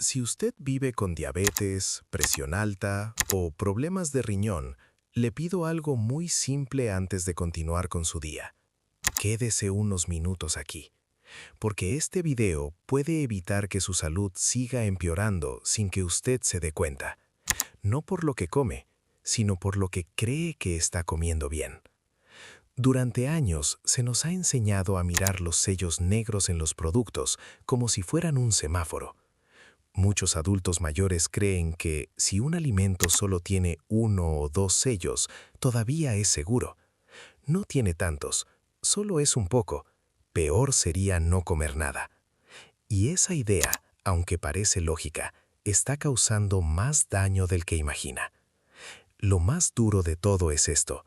Si usted vive con diabetes, presión alta o problemas de riñón, le pido algo muy simple antes de continuar con su día. Quédese unos minutos aquí, porque este video puede evitar que su salud siga empeorando sin que usted se dé cuenta. No por lo que come, sino por lo que cree que está comiendo bien. Durante años se nos ha enseñado a mirar los sellos negros en los productos como si fueran un semáforo. Muchos adultos mayores creen que si un alimento solo tiene uno o dos sellos, todavía es seguro. No tiene tantos, solo es un poco. Peor sería no comer nada. Y esa idea, aunque parece lógica, está causando más daño del que imagina. Lo más duro de todo es esto.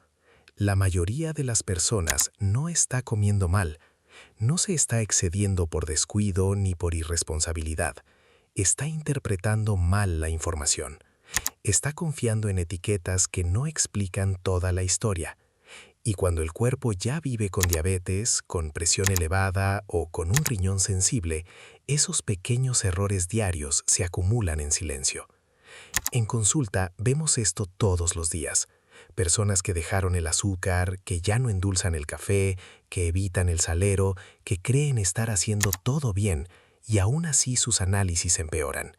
La mayoría de las personas no está comiendo mal, no se está excediendo por descuido ni por irresponsabilidad. Está interpretando mal la información. Está confiando en etiquetas que no explican toda la historia. Y cuando el cuerpo ya vive con diabetes, con presión elevada o con un riñón sensible, esos pequeños errores diarios se acumulan en silencio. En consulta vemos esto todos los días. Personas que dejaron el azúcar, que ya no endulzan el café, que evitan el salero, que creen estar haciendo todo bien y aún así sus análisis empeoran.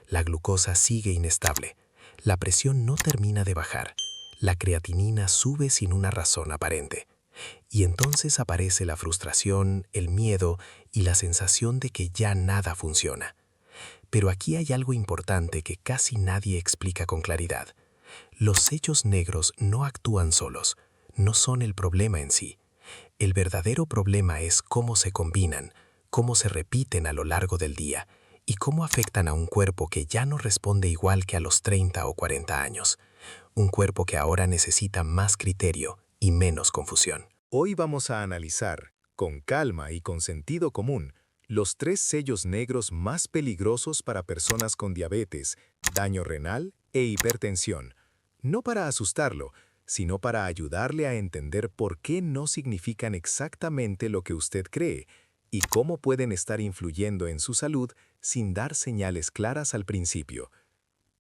La glucosa sigue inestable. La presión no termina de bajar. La creatinina sube sin una razón aparente. Y entonces aparece la frustración, el miedo y la sensación de que ya nada funciona. Pero aquí hay algo importante que casi nadie explica con claridad. Los sellos negros no actúan solos, no son el problema en sí. El verdadero problema es cómo se combinan, cómo se repiten a lo largo del día y cómo afectan a un cuerpo que ya no responde igual que a los 30 o 40 años. Un cuerpo que ahora necesita más criterio y menos confusión. Hoy vamos a analizar, con calma y con sentido común, los 3 sellos negros más peligrosos para personas con diabetes, daño renal e hipertensión. No para asustarlo, sino para ayudarle a entender por qué no significan exactamente lo que usted cree y cómo pueden estar influyendo en su salud sin dar señales claras al principio.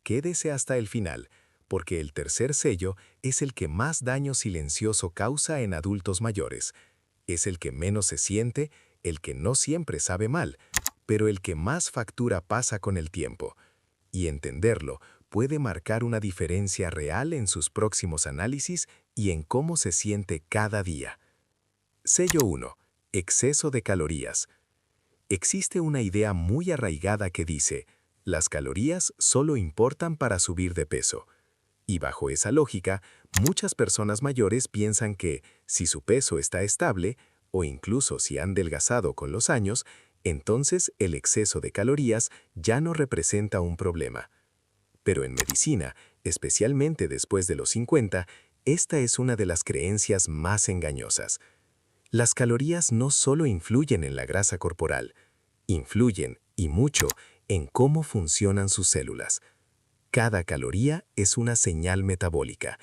Quédese hasta el final, porque el tercer sello es el que más daño silencioso causa en adultos mayores. Es el que menos se siente, el que no siempre sabe mal, pero el que más factura pasa con el tiempo. Y entenderlo puede marcar una diferencia real en sus próximos análisis y en cómo se siente cada día. Sello 1. Exceso de calorías. Existe una idea muy arraigada que dice, las calorías solo importan para subir de peso. Y bajo esa lógica, muchas personas mayores piensan que, si su peso está estable, o incluso si han adelgazado con los años, entonces el exceso de calorías ya no representa un problema. Pero en medicina, especialmente después de los 50, esta es una de las creencias más engañosas. Las calorías no solo influyen en la grasa corporal, influyen, y mucho, en cómo funcionan sus células. Cada caloría es una señal metabólica.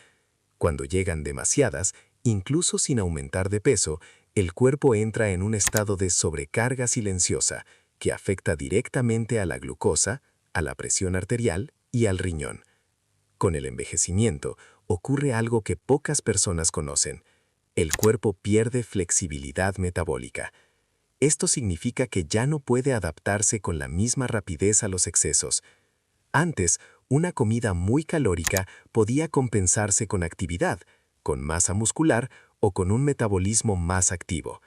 Cuando llegan demasiadas, incluso sin aumentar de peso, el cuerpo entra en un estado de sobrecarga silenciosa que afecta directamente a la glucosa, a la presión arterial y al riñón. Con el envejecimiento ocurre algo que pocas personas conocen. El cuerpo pierde flexibilidad metabólica. Esto significa que ya no puede adaptarse con la misma rapidez a los excesos. Antes, una comida muy calórica podía compensarse con actividad, con masa muscular o con un metabolismo más activo.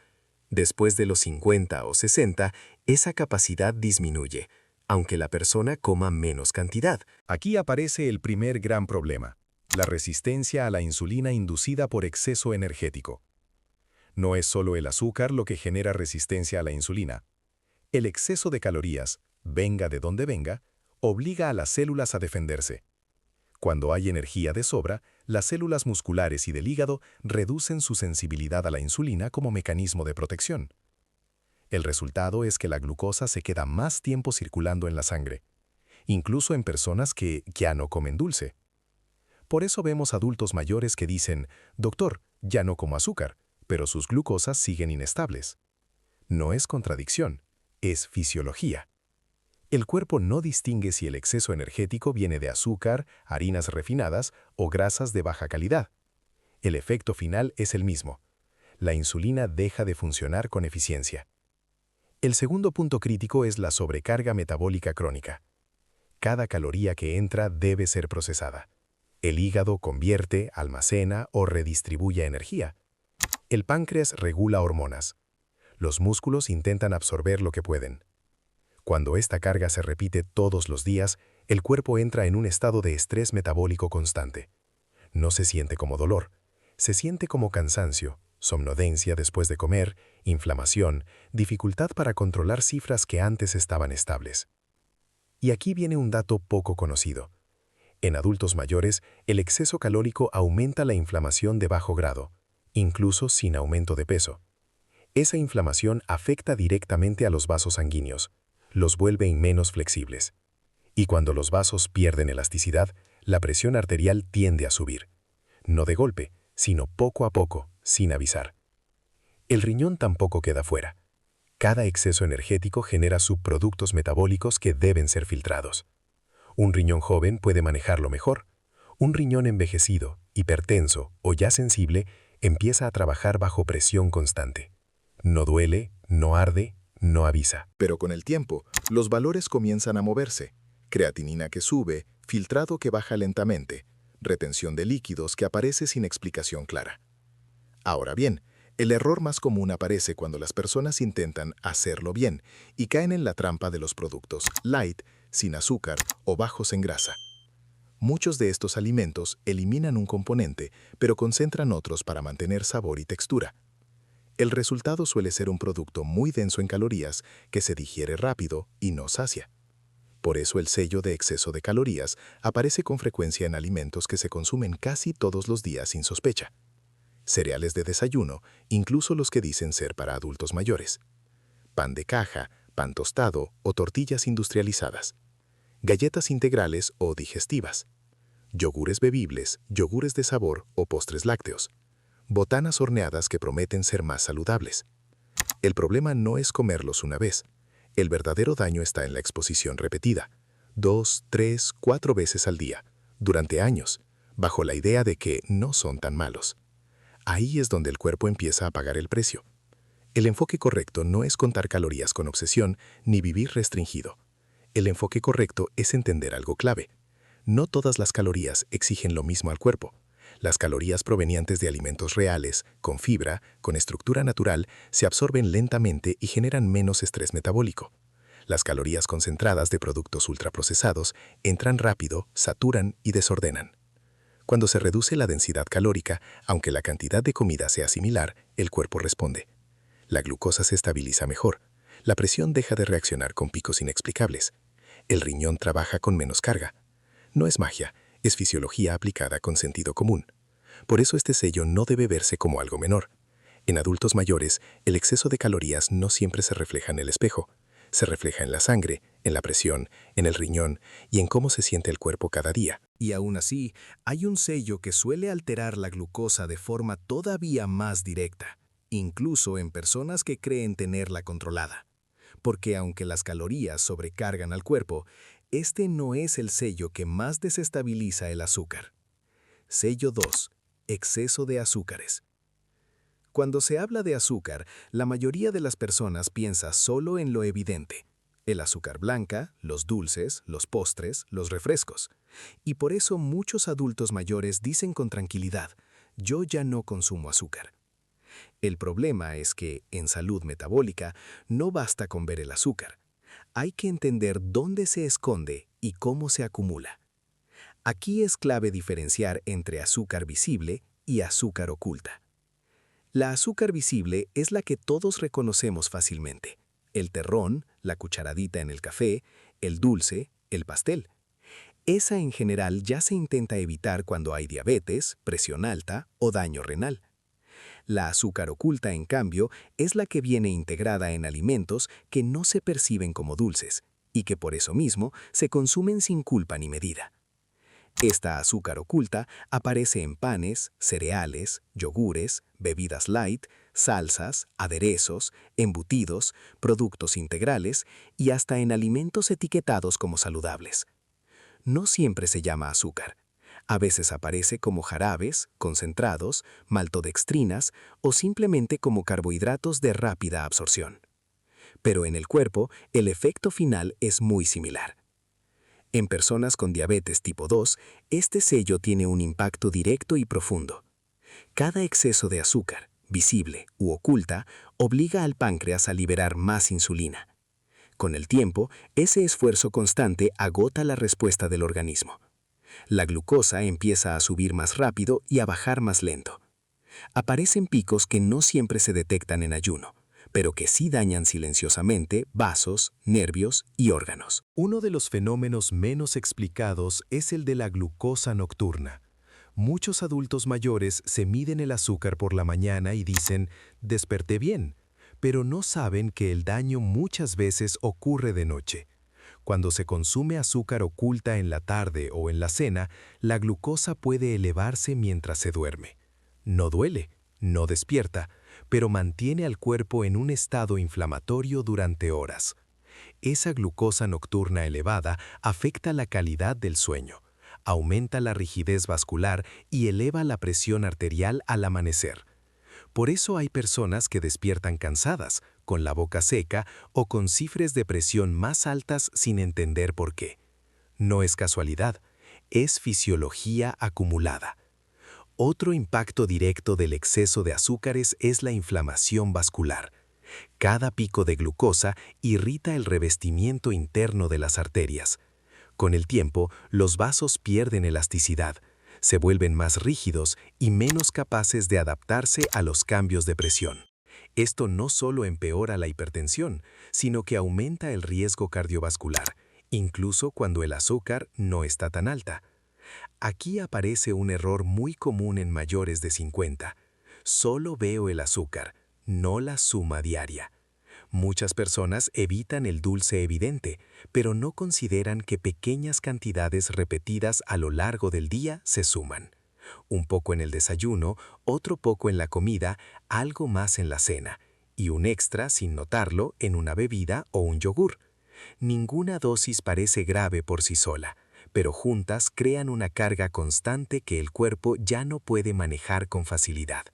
Después de los 50 o 60, esa capacidad disminuye, aunque la persona coma menos cantidad. Aquí aparece el primer gran problema, la resistencia a la insulina inducida por exceso energético. No es solo el azúcar lo que genera resistencia a la insulina. El exceso de calorías, venga de donde venga, obliga a las células a defenderse. Cuando hay energía de sobra, las células musculares y del hígado reducen su sensibilidad a la insulina como mecanismo de protección. El resultado es que la glucosa se queda más tiempo circulando en la sangre, incluso en personas que ya no comen dulce. Por eso vemos adultos mayores que dicen, «Doctor, ya no como azúcar», pero sus glucosas siguen inestables. No es contradicción, es fisiología. El cuerpo no distingue si el exceso energético viene de azúcar, harinas refinadas o grasas de baja calidad. El efecto final es el mismo. La insulina deja de funcionar con eficiencia. El segundo punto crítico es la sobrecarga metabólica crónica. Cada caloría que entra debe ser procesada. El hígado convierte, almacena o redistribuye energía. El páncreas regula hormonas. Los músculos intentan absorber lo que pueden. Cuando esta carga se repite todos los días, el cuerpo entra en un estado de estrés metabólico constante. No se siente como dolor, se siente como cansancio, somnolencia después de comer, inflamación, dificultad para controlar cifras que antes estaban estables. Y aquí viene un dato poco conocido. En adultos mayores, el exceso calórico aumenta la inflamación de bajo grado, incluso sin aumento de peso. Esa inflamación afecta directamente a los vasos sanguíneos, los vuelve menos flexibles. Y cuando los vasos pierden elasticidad, la presión arterial tiende a subir. No de golpe, sino poco a poco, sin avisar. El riñón tampoco queda fuera. Cada exceso energético genera subproductos metabólicos que deben ser filtrados. Un riñón joven puede manejarlo mejor. Un riñón envejecido, hipertenso o ya sensible empieza a trabajar bajo presión constante. No duele, no arde, no avisa. Pero con el tiempo, los valores comienzan a moverse. Creatinina que sube, filtrado que baja lentamente, retención de líquidos que aparece sin explicación clara. Ahora bien, el error más común aparece cuando las personas intentan hacerlo bien y caen en la trampa de los productos light, sin azúcar o bajos en grasa. Muchos de estos alimentos eliminan un componente, pero concentran otros para mantener sabor y textura. El resultado suele ser un producto muy denso en calorías que se digiere rápido y no sacia. Por eso el sello de exceso de calorías aparece con frecuencia en alimentos que se consumen casi todos los días sin sospecha. Cereales de desayuno, incluso los que dicen ser para adultos mayores. Pan de caja, pan tostado o tortillas industrializadas. Galletas integrales o digestivas. Yogures bebibles, yogures de sabor o postres lácteos. Botanas horneadas que prometen ser más saludables. El problema no es comerlos una vez. El verdadero daño está en la exposición repetida, 2, 3, 4 veces al día, durante años, bajo la idea de que no son tan malos. Ahí es donde el cuerpo empieza a pagar el precio. El enfoque correcto no es contar calorías con obsesión ni vivir restringido. El enfoque correcto es entender algo clave. No todas las calorías exigen lo mismo al cuerpo. Las calorías provenientes de alimentos reales, con fibra, con estructura natural, se absorben lentamente y generan menos estrés metabólico. Las calorías concentradas de productos ultraprocesados entran rápido, saturan y desordenan. Cuando se reduce la densidad calórica, aunque la cantidad de comida sea similar, el cuerpo responde. La glucosa se estabiliza mejor. La presión deja de reaccionar con picos inexplicables. El riñón trabaja con menos carga. No es magia, es fisiología aplicada con sentido común. Por eso este sello no debe verse como algo menor. En adultos mayores, el exceso de calorías no siempre se refleja en el espejo. Se refleja en la sangre, en la presión, en el riñón y en cómo se siente el cuerpo cada día. Y aún así, hay un sello que suele alterar la glucosa de forma todavía más directa, incluso en personas que creen tenerla controlada. Porque aunque las calorías sobrecargan al cuerpo, este no es el sello que más desestabiliza el azúcar. Sello 2. Exceso de azúcares. Cuando se habla de azúcar, la mayoría de las personas piensa solo en lo evidente: el azúcar blanca, los dulces, los postres, los refrescos. Y por eso muchos adultos mayores dicen con tranquilidad: yo ya no consumo azúcar. El problema es que, en salud metabólica, no basta con ver el azúcar. Hay que entender dónde se esconde y cómo se acumula. Aquí es clave diferenciar entre azúcar visible y azúcar oculta. La azúcar visible es la que todos reconocemos fácilmente: el terrón, la cucharadita en el café, el dulce, el pastel. Esa en general ya se intenta evitar cuando hay diabetes, presión alta o daño renal. La azúcar oculta, en cambio, es la que viene integrada en alimentos que no se perciben como dulces y que por eso mismo se consumen sin culpa ni medida. Esta azúcar oculta aparece en panes, cereales, yogures, bebidas light, salsas, aderezos, embutidos, productos integrales y hasta en alimentos etiquetados como saludables. No siempre se llama azúcar. A veces aparece como jarabes, concentrados, maltodextrinas o simplemente como carbohidratos de rápida absorción. Pero en el cuerpo, el efecto final es muy similar. En personas con diabetes tipo 2, este sello tiene un impacto directo y profundo. Cada exceso de azúcar, visible u oculta, obliga al páncreas a liberar más insulina. Con el tiempo, ese esfuerzo constante agota la respuesta del organismo. La glucosa empieza a subir más rápido y a bajar más lento. Aparecen picos que no siempre se detectan en ayuno, pero que sí dañan silenciosamente vasos, nervios y órganos. Uno de los fenómenos menos explicados es el de la glucosa nocturna. Muchos adultos mayores se miden el azúcar por la mañana y dicen, desperté bien, pero no saben que el daño muchas veces ocurre de noche. Cuando se consume azúcar oculta en la tarde o en la cena, la glucosa puede elevarse mientras se duerme. No duele, no despierta, pero mantiene al cuerpo en un estado inflamatorio durante horas. Esa glucosa nocturna elevada afecta la calidad del sueño, aumenta la rigidez vascular y eleva la presión arterial al amanecer. Por eso hay personas que despiertan cansadas, con la boca seca o con cifras de presión más altas sin entender por qué. No es casualidad, es fisiología acumulada. Otro impacto directo del exceso de azúcares es la inflamación vascular. Cada pico de glucosa irrita el revestimiento interno de las arterias. Con el tiempo, los vasos pierden elasticidad, se vuelven más rígidos y menos capaces de adaptarse a los cambios de presión. Esto no solo empeora la hipertensión, sino que aumenta el riesgo cardiovascular, incluso cuando el azúcar no está tan alta. Aquí aparece un error muy común en mayores de 50. Solo veo el azúcar, no la suma diaria. Muchas personas evitan el dulce evidente, pero no consideran que pequeñas cantidades repetidas a lo largo del día se suman. Un poco en el desayuno, otro poco en la comida, algo más en la cena, y un extra sin notarlo en una bebida o un yogur. Ninguna dosis parece grave por sí sola, pero juntas crean una carga constante que el cuerpo ya no puede manejar con facilidad.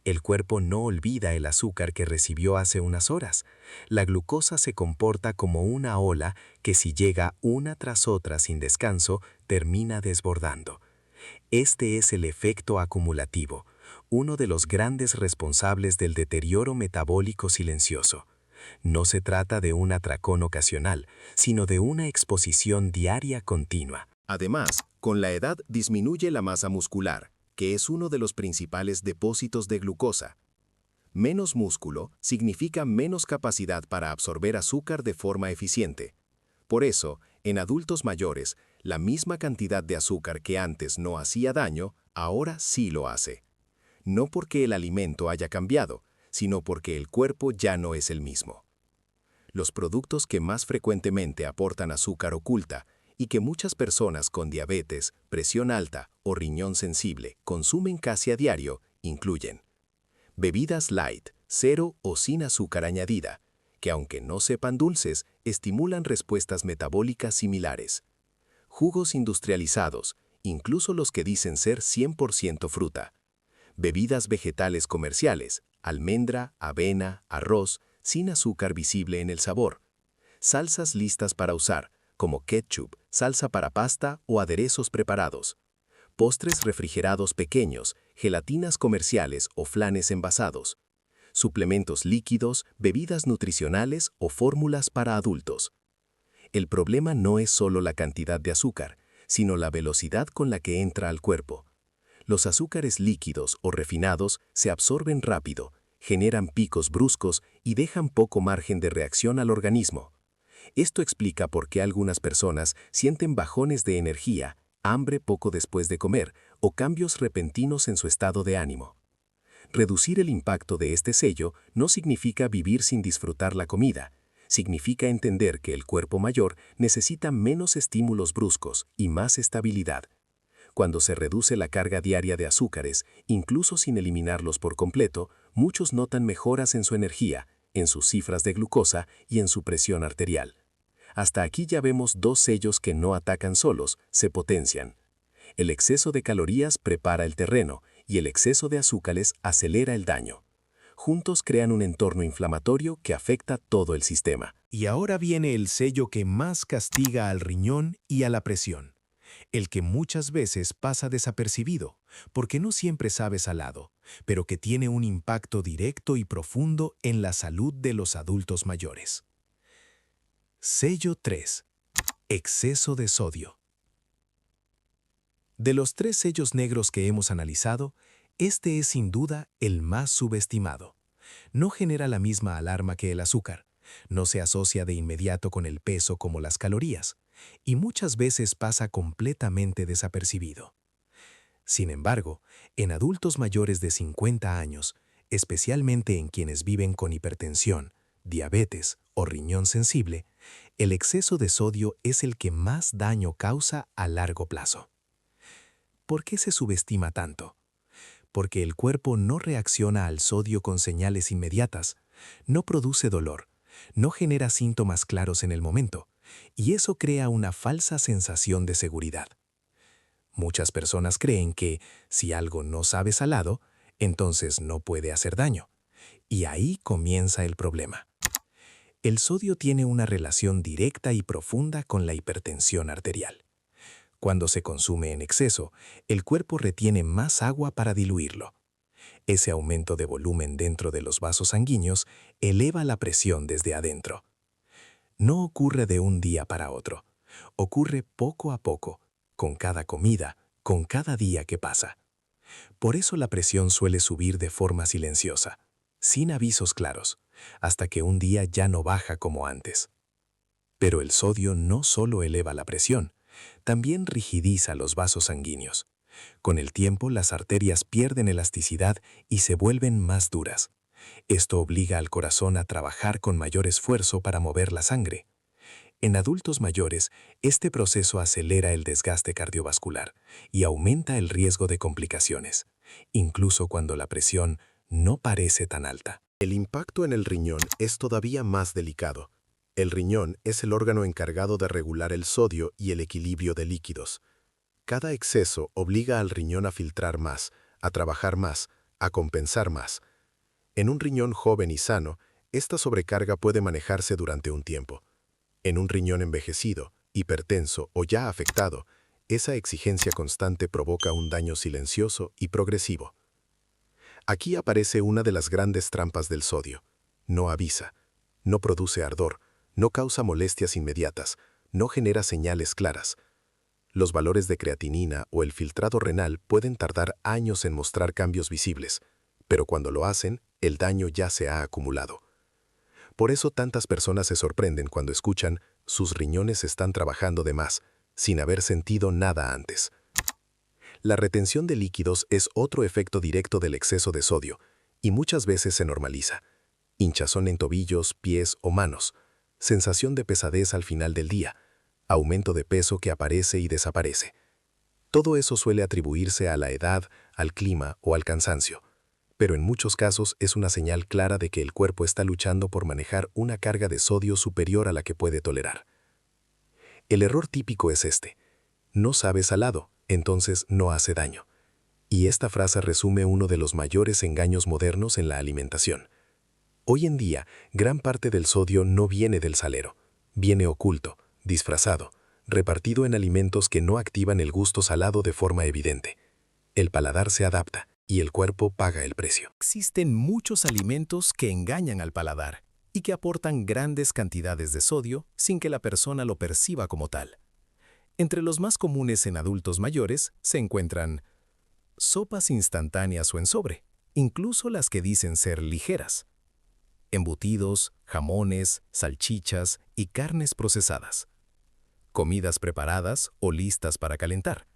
El cuerpo no olvida el azúcar que recibió hace unas horas. La glucosa se comporta como una ola que si llega una tras otra sin descanso, termina desbordando. Este es el efecto acumulativo, uno de los grandes responsables del deterioro metabólico silencioso. No se trata de un atracón ocasional, sino de una exposición diaria continua. Además, con la edad disminuye la masa muscular, que es uno de los principales depósitos de glucosa. Menos músculo significa menos capacidad para absorber azúcar de forma eficiente. Por eso, en adultos mayores, la misma cantidad de azúcar que antes no hacía daño, ahora sí lo hace. No porque el alimento haya cambiado, sino porque el cuerpo ya no es el mismo. Los productos que más frecuentemente aportan azúcar oculta y que muchas personas con diabetes, presión alta o riñón sensible consumen casi a diario incluyen bebidas light, cero o sin azúcar añadida, que aunque no sepan dulces, estimulan respuestas metabólicas similares. Jugos industrializados, incluso los que dicen ser 100% fruta. Bebidas vegetales comerciales, almendra, avena, arroz, sin azúcar visible en el sabor. Salsas listas para usar, como ketchup, salsa para pasta o aderezos preparados. Postres refrigerados pequeños, gelatinas comerciales o flanes envasados. Suplementos líquidos, bebidas nutricionales o fórmulas para adultos. El problema no es solo la cantidad de azúcar, sino la velocidad con la que entra al cuerpo. Los azúcares líquidos o refinados se absorben rápido, generan picos bruscos y dejan poco margen de reacción al organismo. Esto explica por qué algunas personas sienten bajones de energía, hambre poco después de comer o cambios repentinos en su estado de ánimo. Reducir el impacto de este sello no significa vivir sin disfrutar la comida, significa entender que el cuerpo mayor necesita menos estímulos bruscos y más estabilidad. Cuando se reduce la carga diaria de azúcares, incluso sin eliminarlos por completo, muchos notan mejoras en su energía, en sus cifras de glucosa y en su presión arterial. Hasta aquí ya vemos dos sellos que no atacan solos, se potencian. El exceso de calorías prepara el terreno y el exceso de azúcares acelera el daño. Juntos crean un entorno inflamatorio que afecta todo el sistema. Y ahora viene el sello que más castiga al riñón y a la presión. El que muchas veces pasa desapercibido, porque no siempre sabe salado, pero que tiene un impacto directo y profundo en la salud de los adultos mayores. Sello 3. Exceso de sodio. De los 3 sellos negros que hemos analizado, este es sin duda el más subestimado. No genera la misma alarma que el azúcar, no se asocia de inmediato con el peso como las calorías, y muchas veces pasa completamente desapercibido. Sin embargo, en adultos mayores de 50 años, especialmente en quienes viven con hipertensión, diabetes o riñón sensible, el exceso de sodio es el que más daño causa a largo plazo. ¿Por qué se subestima tanto? Porque el cuerpo no reacciona al sodio con señales inmediatas, no produce dolor, no genera síntomas claros en el momento, y eso crea una falsa sensación de seguridad. Muchas personas creen que si algo no sabe salado, entonces no puede hacer daño, y ahí comienza el problema. El sodio tiene una relación directa y profunda con la hipertensión arterial. Cuando se consume en exceso, el cuerpo retiene más agua para diluirlo. Ese aumento de volumen dentro de los vasos sanguíneos eleva la presión desde adentro. No ocurre de un día para otro. Ocurre poco a poco, con cada comida, con cada día que pasa. Por eso la presión suele subir de forma silenciosa, sin avisos claros, hasta que un día ya no baja como antes. Pero el sodio no solo eleva la presión, también rigidiza los vasos sanguíneos. Con el tiempo, las arterias pierden elasticidad y se vuelven más duras. Esto obliga al corazón a trabajar con mayor esfuerzo para mover la sangre. En adultos mayores, este proceso acelera el desgaste cardiovascular y aumenta el riesgo de complicaciones, incluso cuando la presión no parece tan alta. El impacto en el riñón es todavía más delicado. El riñón es el órgano encargado de regular el sodio y el equilibrio de líquidos. Cada exceso obliga al riñón a filtrar más, a trabajar más, a compensar más. En un riñón joven y sano, esta sobrecarga puede manejarse durante un tiempo. En un riñón envejecido, hipertenso o ya afectado, esa exigencia constante provoca un daño silencioso y progresivo. Aquí aparece una de las grandes trampas del sodio. No avisa, no produce ardor, no causa molestias inmediatas, no genera señales claras. Los valores de creatinina o el filtrado renal pueden tardar años en mostrar cambios visibles, pero cuando lo hacen, el daño ya se ha acumulado. Por eso tantas personas se sorprenden cuando escuchan «sus riñones están trabajando de más», sin haber sentido nada antes. La retención de líquidos es otro efecto directo del exceso de sodio, y muchas veces se normaliza. Hinchazón en tobillos, pies o manos, sensación de pesadez al final del día, aumento de peso que aparece y desaparece. Todo eso suele atribuirse a la edad, al clima o al cansancio, pero en muchos casos es una señal clara de que el cuerpo está luchando por manejar una carga de sodio superior a la que puede tolerar. El error típico es este: no sabe salado, entonces no hace daño. Y esta frase resume uno de los mayores engaños modernos en la alimentación. Hoy en día, gran parte del sodio no viene del salero, viene oculto, disfrazado, repartido en alimentos que no activan el gusto salado de forma evidente. El paladar se adapta y el cuerpo paga el precio. Existen muchos alimentos que engañan al paladar y que aportan grandes cantidades de sodio sin que la persona lo perciba como tal. Entre los más comunes en adultos mayores se encuentran sopas instantáneas o en sobre, incluso las que dicen ser ligeras, embutidos, jamones, salchichas y carnes procesadas, comidas preparadas o listas para calentar,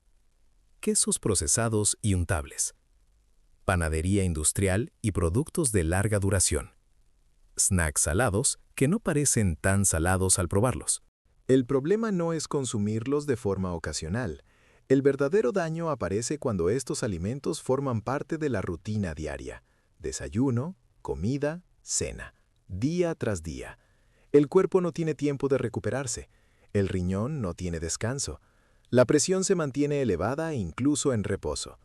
quesos procesados y untables, panadería industrial y productos de larga duración, snacks salados que no parecen tan salados al probarlos. El problema no es consumirlos de forma ocasional. El verdadero daño aparece cuando estos alimentos forman parte de la rutina diaria. Desayuno, comida, cena, día tras día. El cuerpo no tiene tiempo de recuperarse. El riñón no tiene descanso. La presión se mantiene elevada incluso en reposo.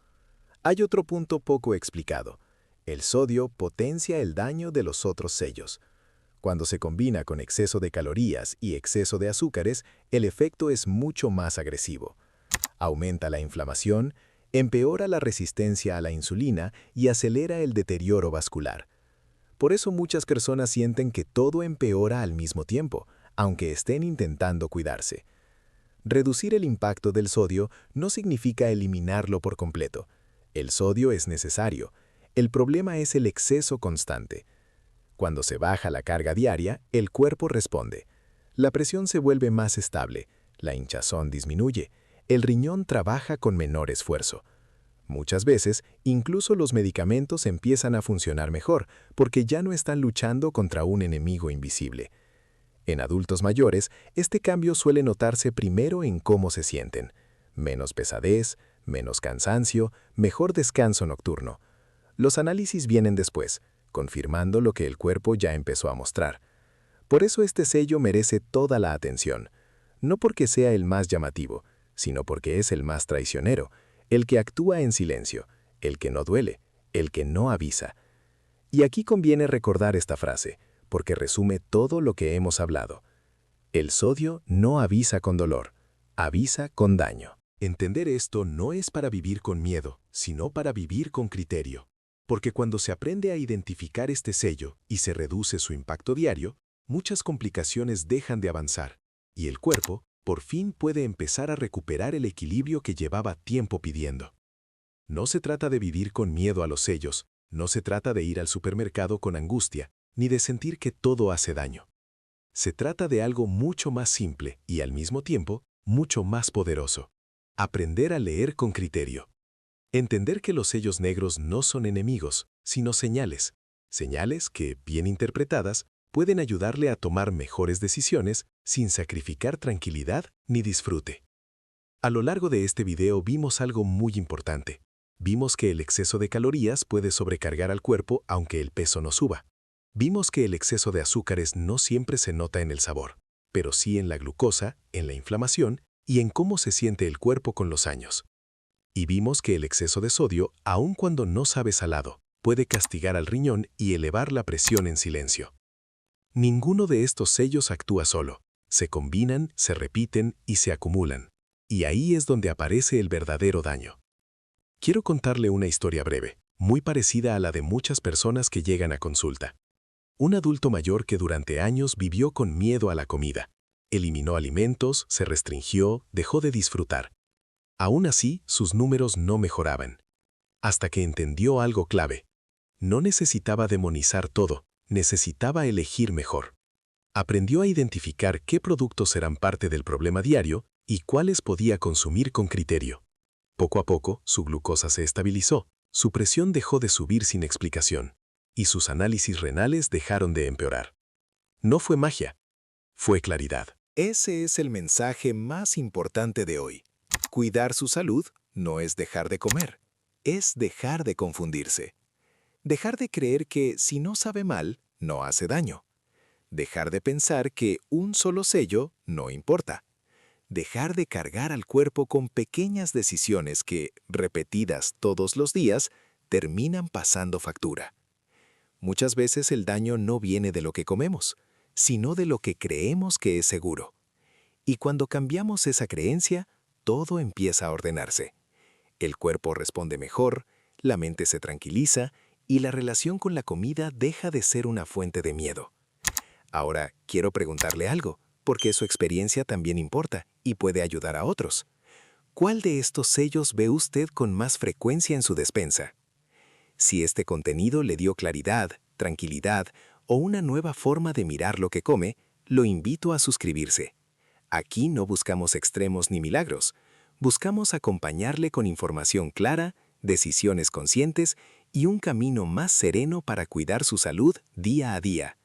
Hay otro punto poco explicado. El sodio potencia el daño de los otros sellos. Cuando se combina con exceso de calorías y exceso de azúcares, el efecto es mucho más agresivo. Aumenta la inflamación, empeora la resistencia a la insulina y acelera el deterioro vascular. Por eso muchas personas sienten que todo empeora al mismo tiempo, aunque estén intentando cuidarse. Reducir el impacto del sodio no significa eliminarlo por completo. El sodio es necesario. El problema es el exceso constante. Cuando se baja la carga diaria, el cuerpo responde. La presión se vuelve más estable, la hinchazón disminuye, el riñón trabaja con menor esfuerzo. Muchas veces, incluso los medicamentos empiezan a funcionar mejor, porque ya no están luchando contra un enemigo invisible. En adultos mayores, este cambio suele notarse primero en cómo se sienten. Menos pesadez, menos cansancio, mejor descanso nocturno. Los análisis vienen después, confirmando lo que el cuerpo ya empezó a mostrar. Por eso este sello merece toda la atención, no porque sea el más llamativo, sino porque es el más traicionero, el que actúa en silencio, el que no duele, el que no avisa. Y aquí conviene recordar esta frase, porque resume todo lo que hemos hablado. El sodio no avisa con dolor, avisa con daño. Entender esto no es para vivir con miedo, sino para vivir con criterio. Porque cuando se aprende a identificar este sello y se reduce su impacto diario, muchas complicaciones dejan de avanzar, y el cuerpo, por fin puede empezar a recuperar el equilibrio que llevaba tiempo pidiendo. No se trata de vivir con miedo a los sellos, no se trata de ir al supermercado con angustia, ni de sentir que todo hace daño. Se trata de algo mucho más simple y al mismo tiempo mucho más poderoso. Aprender a leer con criterio. Entender que los sellos negros no son enemigos, sino señales. Señales que, bien interpretadas, pueden ayudarle a tomar mejores decisiones sin sacrificar tranquilidad ni disfrute. A lo largo de este video vimos algo muy importante. Vimos que el exceso de calorías puede sobrecargar al cuerpo aunque el peso no suba. Vimos que el exceso de azúcares no siempre se nota en el sabor, pero sí en la glucosa, en la inflamación y en cómo se siente el cuerpo con los años. Y vimos que el exceso de sodio, aun cuando no sabe salado, puede castigar al riñón y elevar la presión en silencio. Ninguno de estos sellos actúa solo. Se combinan, se repiten y se acumulan. Y ahí es donde aparece el verdadero daño. Quiero contarle una historia breve, muy parecida a la de muchas personas que llegan a consulta. Un adulto mayor que durante años vivió con miedo a la comida. Eliminó alimentos, se restringió, dejó de disfrutar. Aún así, sus números no mejoraban. Hasta que entendió algo clave. No necesitaba demonizar todo, necesitaba elegir mejor. Aprendió a identificar qué productos eran parte del problema diario y cuáles podía consumir con criterio. Poco a poco, su glucosa se estabilizó, su presión dejó de subir sin explicación, y sus análisis renales dejaron de empeorar. No fue magia, fue claridad. Ese es el mensaje más importante de hoy. Cuidar su salud no es dejar de comer, es dejar de confundirse. Dejar de creer que si no sabe mal, no hace daño. Dejar de pensar que un solo sello no importa. Dejar de cargar al cuerpo con pequeñas decisiones que, repetidas todos los días, terminan pasando factura. Muchas veces el daño no viene de lo que comemos, sino de lo que creemos que es seguro. Y cuando cambiamos esa creencia, todo empieza a ordenarse. El cuerpo responde mejor, la mente se tranquiliza y la relación con la comida deja de ser una fuente de miedo. Ahora, quiero preguntarle algo, porque su experiencia también importa y puede ayudar a otros. ¿Cuál de estos sellos ve usted con más frecuencia en su despensa? Si este contenido le dio claridad, tranquilidad o una nueva forma de mirar lo que come, lo invito a suscribirse. Aquí no buscamos extremos ni milagros. Buscamos acompañarle con información clara, decisiones conscientes y un camino más sereno para cuidar su salud día a día.